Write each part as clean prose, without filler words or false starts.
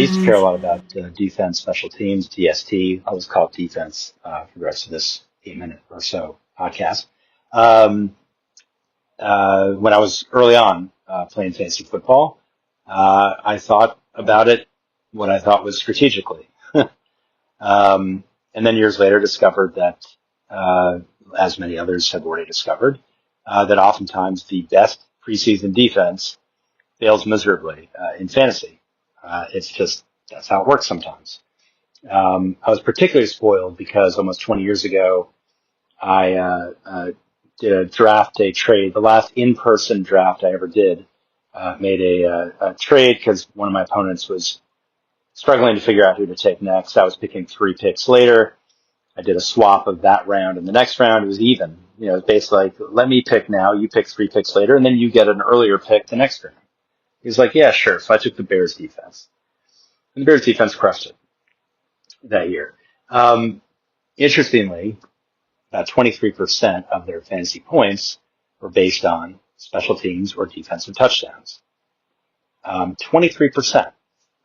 used to care a lot about defense, special teams, DST. I'll just call it defense for the rest of this 8-minute or so podcast. When I was early on playing fantasy football, I thought about it what I thought was strategically. And then years later discovered that, as many others have already discovered, that oftentimes the best preseason defense fails miserably in fantasy. It's just, that's how it works sometimes. I was particularly spoiled because almost 20 years ago, I did a trade, the last in-person draft I ever did. Made a trade because one of my opponents was struggling to figure out who to take next. I was picking 3 picks later. I did a swap of that round, and the next round it was even. You know, it's basically like, let me pick now, you pick 3 picks later, and then you get an earlier pick the next round. He was like, yeah, sure. So I took the Bears defense. And the Bears defense crushed it that year. Interestingly, about 23% of their fantasy points were based on special teams or defensive touchdowns. 23%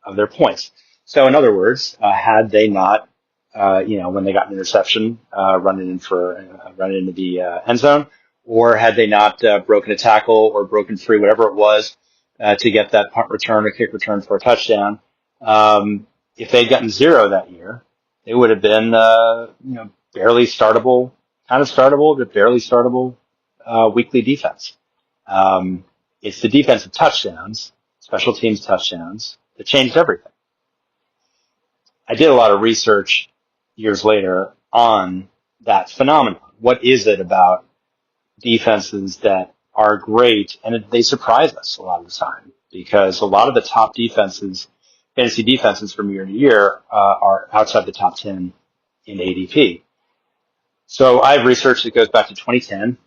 of their points. So in other words, had they not, when they got an interception, running into the end zone, or had they not broken a tackle or broken free, whatever it was, to get that punt return or kick return for a touchdown, if they'd gotten 0 that year, they would have been, barely startable, but barely startable weekly defense. It's the defensive touchdowns, special teams touchdowns, that changed everything. I did a lot of research years later on that phenomenon. What is it about defenses that are great, and they surprise us a lot of the time, because a lot of the top defenses, fantasy defenses from year to year, are outside the top 10 in ADP. So I have research that goes back to 2010.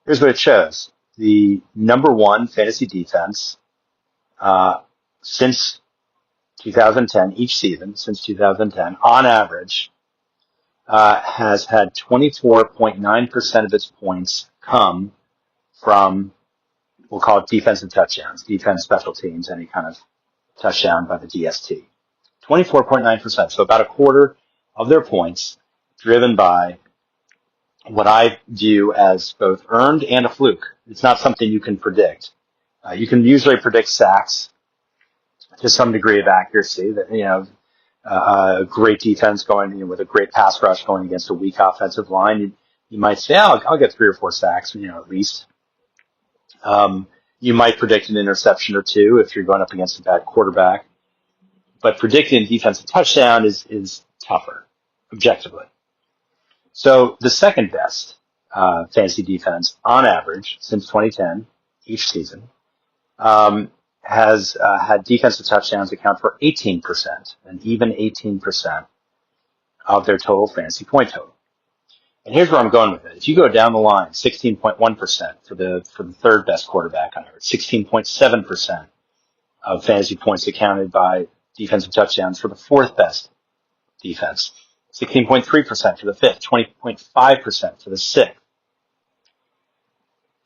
Here's what it shows. The number 1 fantasy defense since 2010, each season since 2010, on average, has had 24.9% of its points come from, we'll call it defensive touchdowns, defense, special teams, any kind of touchdown by the DST. 24.9%, so about a quarter of their points driven by what I view as both earned and a fluke. It's not something you can predict. You can usually predict sacks to some degree of accuracy, that, a great defense going, with a great pass rush going against a weak offensive line. You might say, I'll get 3 or 4 sacks, at least. You might predict an interception or 2 if you're going up against a bad quarterback. But predicting a defensive touchdown is tougher, objectively. So the second best fantasy defense on average since 2010, each season, has had defensive touchdowns account for 18%, and even 18% of their total fantasy point total. And here's where I'm going with it. If you go down the line, 16.1% for the third best quarterback on average, 16.7% of fantasy points accounted by defensive touchdowns for the 4th best defense, 16.3% for the 5th, 20.5% for the 6th.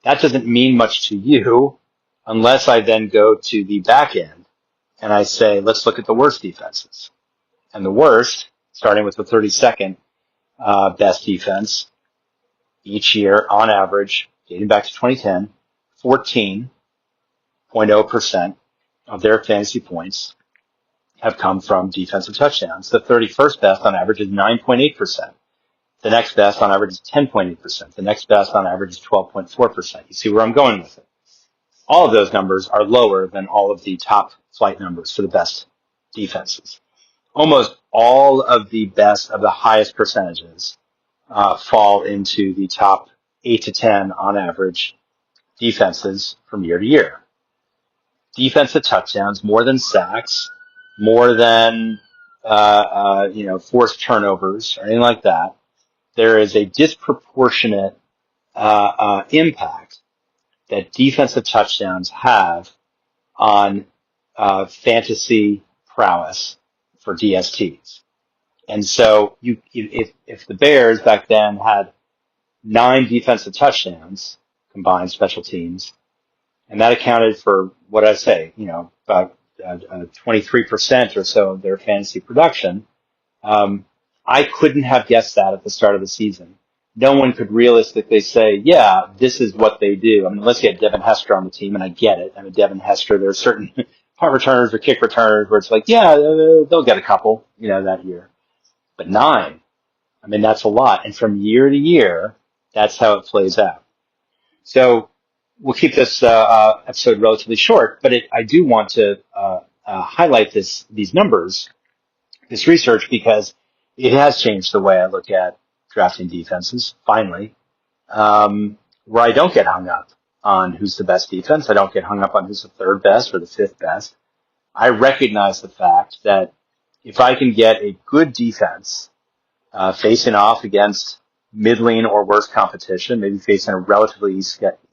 That doesn't mean much to you unless I then go to the back end and I say, let's look at the worst defenses. And the worst, starting with the 32nd best defense each year on average, dating back to 2010, 14.0% of their fantasy points have come from defensive touchdowns. The 31st best on average is 9.8%. The next best on average is 10.8%. The next best on average is 12.4%. You see where I'm going with it. All of those numbers are lower than all of the top flight numbers for the best defenses. Almost all of the best of the highest percentages fall into the top 8 to 10 on average defenses from year to year. Defensive touchdowns, more than sacks, more than forced turnovers or anything like that. There is a disproportionate impact that defensive touchdowns have on fantasy prowess for DSTs. And so if the Bears back then had 9 defensive touchdowns, combined special teams, and that accounted for what I say, about 23% or so of their fantasy production. I couldn't have guessed that at the start of the season. No one could realistically say, yeah, this is what they do. I mean, unless you had Devin Hester on the team, and I get it. I mean, Devin Hester, there are certain punt returners or kick returners where it's like, yeah, they'll get a couple, that year. But 9, I mean, that's a lot. And from year to year, that's how it plays out. So we'll keep this episode relatively short, but I do want to highlight these numbers, this research, because it has changed the way I look at drafting defenses, finally, where I don't get hung up on who's the best defense. I don't get hung up on who's the 3rd best or the 5th best. I recognize the fact that if I can get a good defense facing off against middling or worse competition, maybe facing a relatively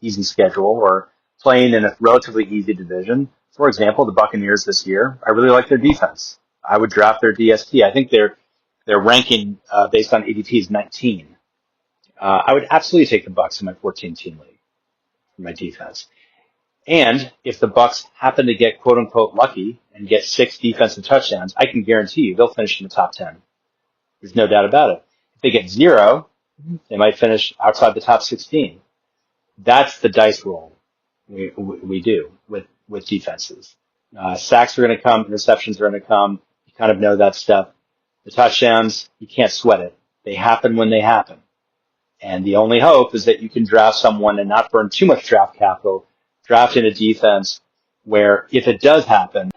easy schedule or playing in a relatively easy division. For example, the Buccaneers this year, I really like their defense. I would draft their DST. I think their ranking based on ADP is 19. I would absolutely take the Bucs in my 14-team league for my defense. And if the Bucs happen to get quote unquote lucky and get 6 defensive touchdowns, I can guarantee you they'll finish in the top 10. There's no doubt about it. If they get 0, they might finish outside the top 16. That's the dice roll we do with defenses. Sacks are going to come, interceptions are going to come. You kind of know that stuff. The touchdowns, you can't sweat it. They happen when they happen. And the only hope is that you can draft someone and not burn too much draft capital, drafting a defense where if it does happen,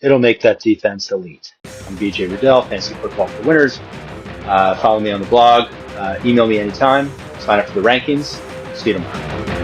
it'll make that defense elite. I'm BJ Riddell, Fantasy Football for Winners. Follow me on the blog. Email me anytime. Sign up for the rankings. See you tomorrow.